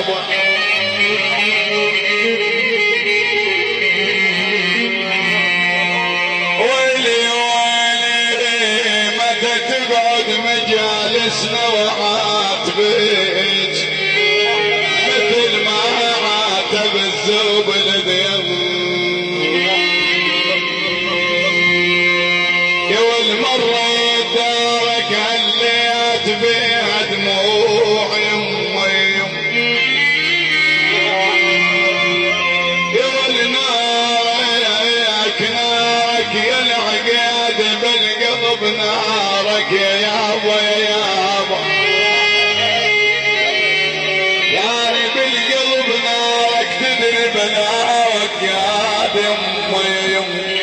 يابا ويلي ويلي متى تقعد مجالسنا وعاتبك مثل ما عاتب الذوب الذيب كل مرة دارك هليت بيها دموع يمي كل نارك نارك يا العقاد بالقلب نارك يا يابا يا يابا يعني بالقلب نارك تدري بلاك يا يمي يمي